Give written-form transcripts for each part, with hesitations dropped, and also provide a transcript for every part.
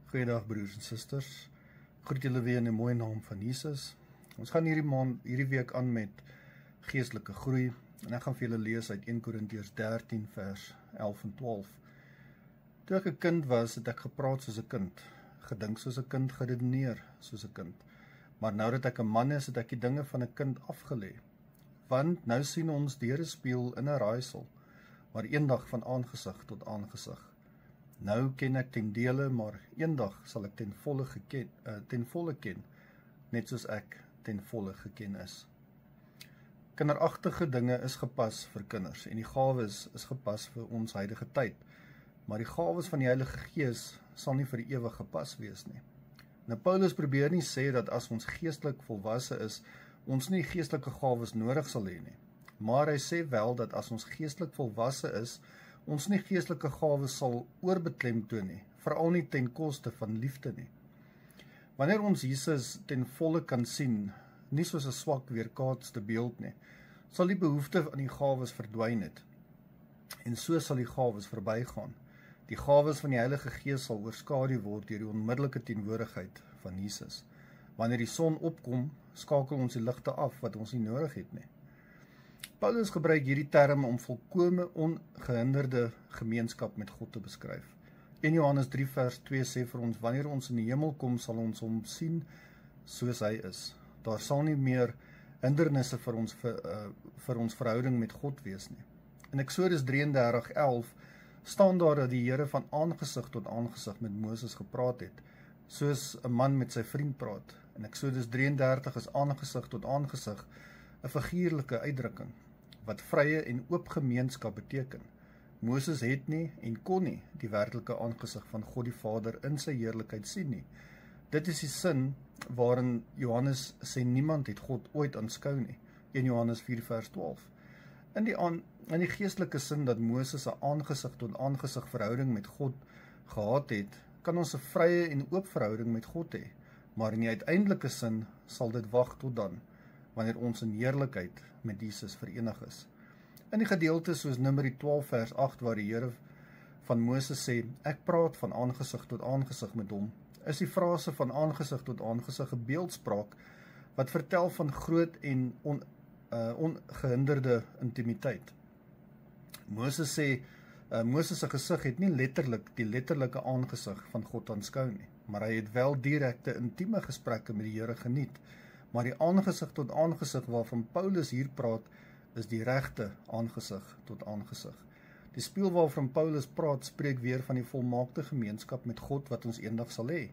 Goeiedag broers en susters. Groet julle weer in die mooie naam van Jesus. Ons gaan hierdie week aan met geestelike groei en ek gaan vir julle lees uit 1 Korintiërs 13 vers 11 en 12. Toe ek 'n kind was, het ek gepraat soos 'n kind, gedink soos 'n kind, geredeneer soos 'n kind. Maar nou dat ek 'n man is, het ek die dinge van 'n kind afgelê. Want nou sien ons deur 'n spieël in 'n raaisel, maar eendag van aangesig tot aangesig. Nou ken ek ten dele, maar eendag sal ek ten volle ken, net soos ek ten volle geken is. Kinderagtige dinge is gepas vir kinders en die gawes is gepas vir ons huidige tyd, maar die gawes van die Heilige Gees sal nie vir ewig gepas wees nie. Nou Paulus probeer nie sê dat as ons geestelik volwasse is, ons nie geestelike gawes nodig sal hê nie, maar hy sê wel dat as ons geestelik volwasse is, ons nie geestelike gawes sal oorbeklemtoon nie, veral nie ten koste van liefde nie. Wanneer ons Jesus ten volle kan sien, nie soos 'n swak weerkaatste beeld nie, sal die behoefte aan die gawes verdwyn het. En so sal die gawes verbygaan. Die gawes van die Heilige Gees sal oorskadu word deur die onmiddellike teenwoordigheid van Jesus. Wanneer die son opkom, skakel ons die ligte af wat ons nie nodig het nie. Paulus gebruik hierdie term om volkome ongehinderde gemeenskap met God te beskryf. 1 Johannes 3 vers 2 sê vir ons, wanneer ons in die hemel kom, sal ons hom sien soos hy is. Daar sal nie meer hindernisse vir ons verhouding met God wees nie. In Eksodus 33:11 staan daar dat die Here van aangesig tot aangesig met Moses gepraat het, soos 'n man met sy vriend praat. In Eksodus 33 is aangesig tot aangesig 'n figuurlike uitdrukking, wat vrye en oop gemeenskap beteken. Moses het nie en kon nie die werklike aangesig van God die Vader in sy heerlikheid sien nie. Dit is die sin waarin Johannes sê niemand het God ooit aanskou nie, 1 Johannes 4 vers 12. In die geestelike sin dat Moses 'n aangesig tot aangesig verhouding met God gehad het, kan ons 'n vrye en oop verhouding met God hê, maar in die uiteindelike sin sal dit wag tot dan, wanneer ons in heerlikheid met Jesus verenig is. In die gedeelte soos Numeri 12 vers 8 waar die Here van Moses sê, ek praat van aangesig tot aangesig met hom, is die frase van aangesig tot aangesig 'n beeldspraak wat vertel van groot en ongehinderde intimiteit. Moses sê, Moses se gesig het nie letterlik die letterlike aangesig van God aanskou nie, maar hy het wel direkte intieme gesprekke met die Here geniet. Maar die aangesig tot aangesig waarvan Paulus hier praat, is die regte aangesig tot aangesig. Die spieël waarvan Paulus praat, spreek weer van die volmaakte gemeenskap met God wat ons eendag sal hê.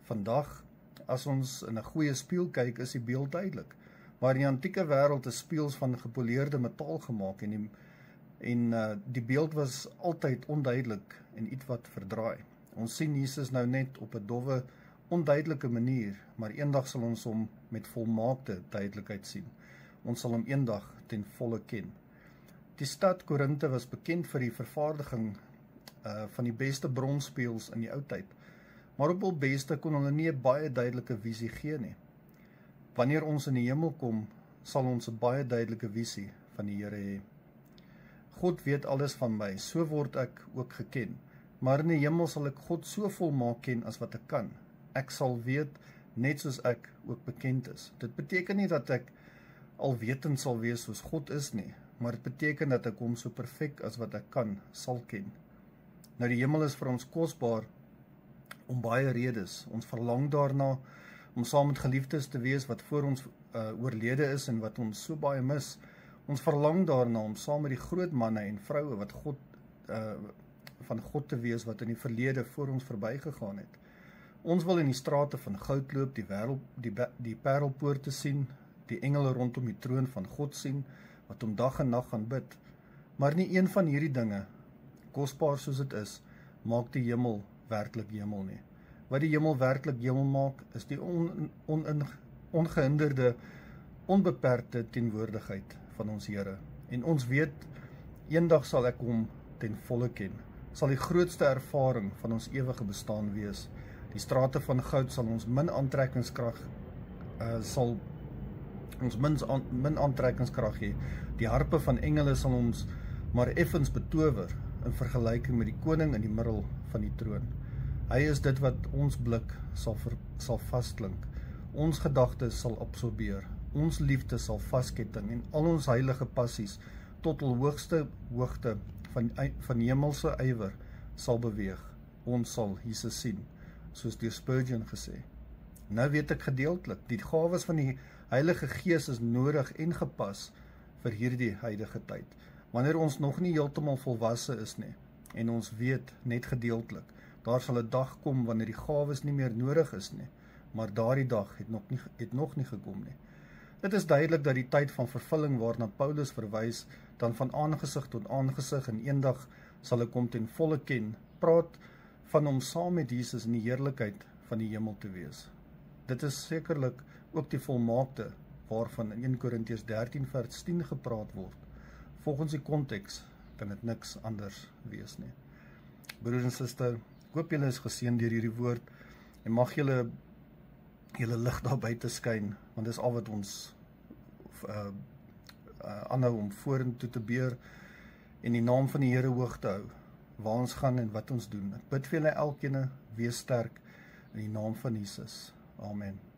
Vandag, as ons in 'n goeie spieël kyk, is die beeld duidelik. Maar in die antieke wêreld is spieëls van gepoleerde metaal gemaak en die beeld was altyd onduidelik en ietwat verdraai. Ons sien Jesus nou net op 'n dowwe, onduidelike manier, maar eendag sal ons hom met volmaakte duidelikheid sien. Ons sal hom eendag ten volle ken. Die stad Korinthe was bekend vir die vervaardiging van die beste bronsspieëls in die ou tyd, maar op hul beste kon hulle nie 'n baie duidelike visie gee nie. Wanneer ons in die hemel kom, sal ons 'n baie duidelike visie van die Here hê. God weet alles van my, so word ek ook geken, maar in die hemel sal ek God so volmaak ken as wat ek kan. Ek sal weet, net soos ek ook bekend is. Dit beteken nie dat ek alwetend sal wees soos God is nie, maar dit beteken dat ek hom so perfek as wat ek kan, sal ken. Nou die hemel is vir ons kosbaar om baie redes. Ons verlang daarna om saam met geliefdes te wees wat voor ons oorlede is en wat ons so baie mis. Ons verlang daarna om saam met die groot manne en vroue wat van God te wees wat in die verlede voor ons verbygegaan het. Ons wil in die strate van goud loop, die parelpoorte sien, die engele rondom die troon van God sien, wat om dag en nag gaan bid. Maar nie een van hierdie dinge, kosbaar soos dit is, maak die hemel werklik hemel nie. Wat die hemel werklik hemel maak, is die ongehinderde, onbeperkte teenwoordigheid van ons Here. En ons weet, eendag sal ek hom ten volle ken. Sal die grootste ervaring van ons ewige bestaan wees. Die strate van goud sal ons min aantrekkingskrag hê. Die harpe van engele sal ons maar effens betower in vergelyking met die koning in die middel van die troon. Hy is dit wat ons blik sal vasklink, ons gedagtes sal absorbeer, ons liefde sal vasketting en al ons heilige passies tot hul hoogste hoogte van hemelse ywer sal beweeg. Ons sal Jesus sien, soos deur Spurgeon gesê. Nou weet ek gedeeltelik, die gawes van die Heilige Gees is nodig en gepas vir hierdie huidige tyd. Wanneer ons nog nie heeltemal volwasse is nie, en ons weet net gedeeltelik, daar sal 'n dag kom wanneer die gawes nie meer nodig is nie, maar daardie dag het nog nie gekom nie. Dit is duidelik dat die tyd van vervulling waarna Paulus verwys, dan van aangesig tot aangesig en eendag sal ek hom ten volle ken, praat van hom saam met Jesus in die heerlikheid van die hemel te wees. Dit is sekerlik ook die volmaakte waarvan in 1 Korintiërs 13 vers 10 gepraat word. Volgens die konteks kan dit niks anders wees nie. Broers en susters, ek hoop julle is geseën deur hierdie woord en mag julle lig daar buite skyn, want dis al wat ons aanhou om vorentoe te beer en die naam van die Here hoog te hou, waar ons gaan en wat ons doen. Ek bid vir julle elkeen, wees sterk in die naam van Jesus. Amen.